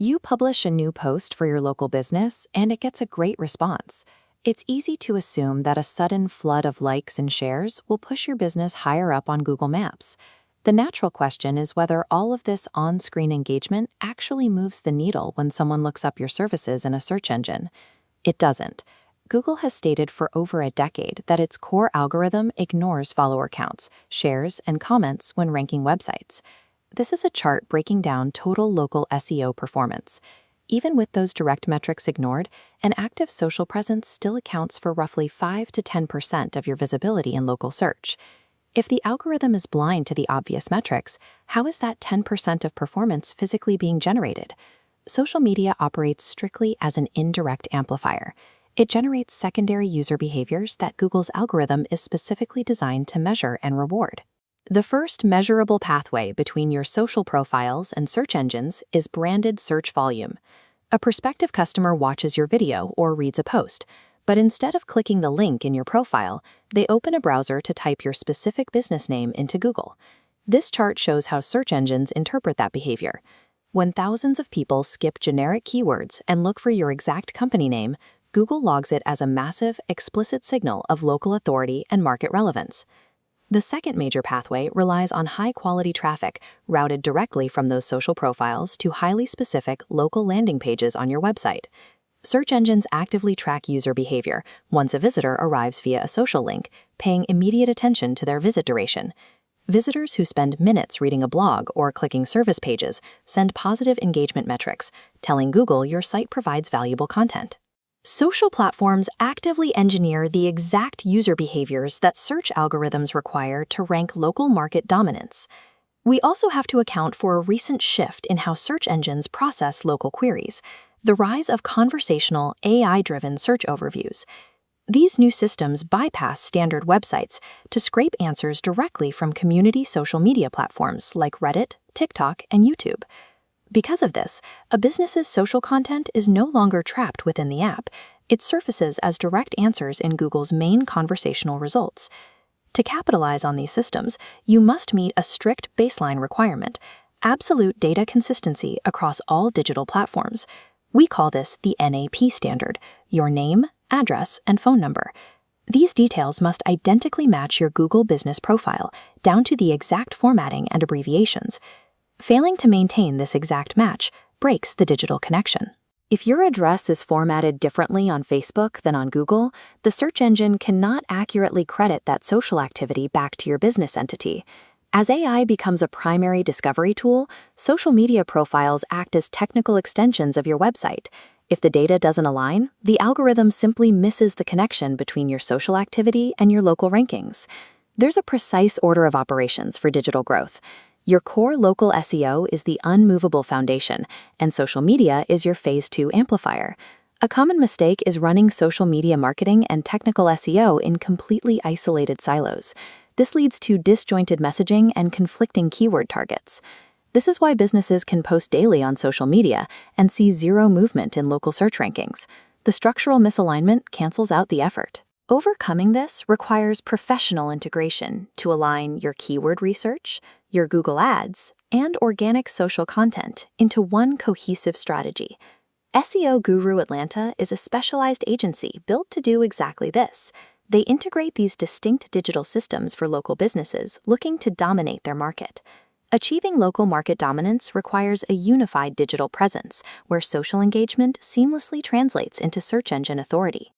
You publish a new post for your local business, and it gets a great response. It's easy to assume that a sudden flood of likes and shares will push your business higher up on Google Maps. The natural question is whether all of this on-screen engagement actually moves the needle when someone looks up your services in a search engine. It doesn't. Google has stated for over a decade that its core algorithm ignores follower counts, shares, and comments when ranking websites. This is a chart breaking down total local SEO performance. Even with those direct metrics ignored, an active social presence still accounts for roughly 5 to 10% of your visibility in local search. If the algorithm is blind to the obvious metrics, how is that 10% of performance physically being generated? Social media operates strictly as an indirect amplifier. It generates secondary user behaviors that Google's algorithm is specifically designed to measure and reward. The first measurable pathway between your social profiles and search engines is branded search volume. A prospective customer watches your video or reads a post, but instead of clicking the link in your profile, they open a browser to type your specific business name into Google. This chart shows how search engines interpret that behavior. When thousands of people skip generic keywords and look for your exact company name, Google logs it as a massive, explicit signal of local authority and market relevance. The second major pathway relies on high-quality traffic routed directly from those social profiles to highly specific local landing pages on your website. Search engines actively track user behavior once a visitor arrives via a social link, paying immediate attention to their visit duration. Visitors who spend minutes reading a blog or clicking service pages send positive engagement metrics, telling Google your site provides valuable content. Social platforms actively engineer the exact user behaviors that search algorithms require to rank local market dominance. We also have to account for a recent shift in how search engines process local queries, the rise of conversational, AI-driven search overviews. These new systems bypass standard websites to scrape answers directly from community social media platforms like Reddit, TikTok, and YouTube. Because of this, a business's social content is no longer trapped within the app. It surfaces as direct answers in Google's main conversational results. To capitalize on these systems, you must meet a strict baseline requirement: absolute data consistency across all digital platforms. We call this the NAP standard: your name, address, and phone number. These details must identically match your Google business profile, down to the exact formatting and abbreviations. Failing to maintain this exact match breaks the digital connection. If your address is formatted differently on Facebook than on Google, the search engine cannot accurately credit that social activity back to your business entity. As AI becomes a primary discovery tool, social media profiles act as technical extensions of your website. If the data doesn't align, the algorithm simply misses the connection between your social activity and your local rankings. There's a precise order of operations for digital growth. Your core local SEO is the unmovable foundation, and social media is your phase 2 amplifier. A common mistake is running social media marketing and technical SEO in completely isolated silos. This leads to disjointed messaging and conflicting keyword targets. This is why businesses can post daily on social media and see zero movement in local search rankings. The structural misalignment cancels out the effort. Overcoming this requires professional integration to align your keyword research, your Google Ads, and organic social content into one cohesive strategy. SEO Guru Atlanta is a specialized agency built to do exactly this. They integrate these distinct digital systems for local businesses looking to dominate their market. Achieving local market dominance requires a unified digital presence where social engagement seamlessly translates into search engine authority.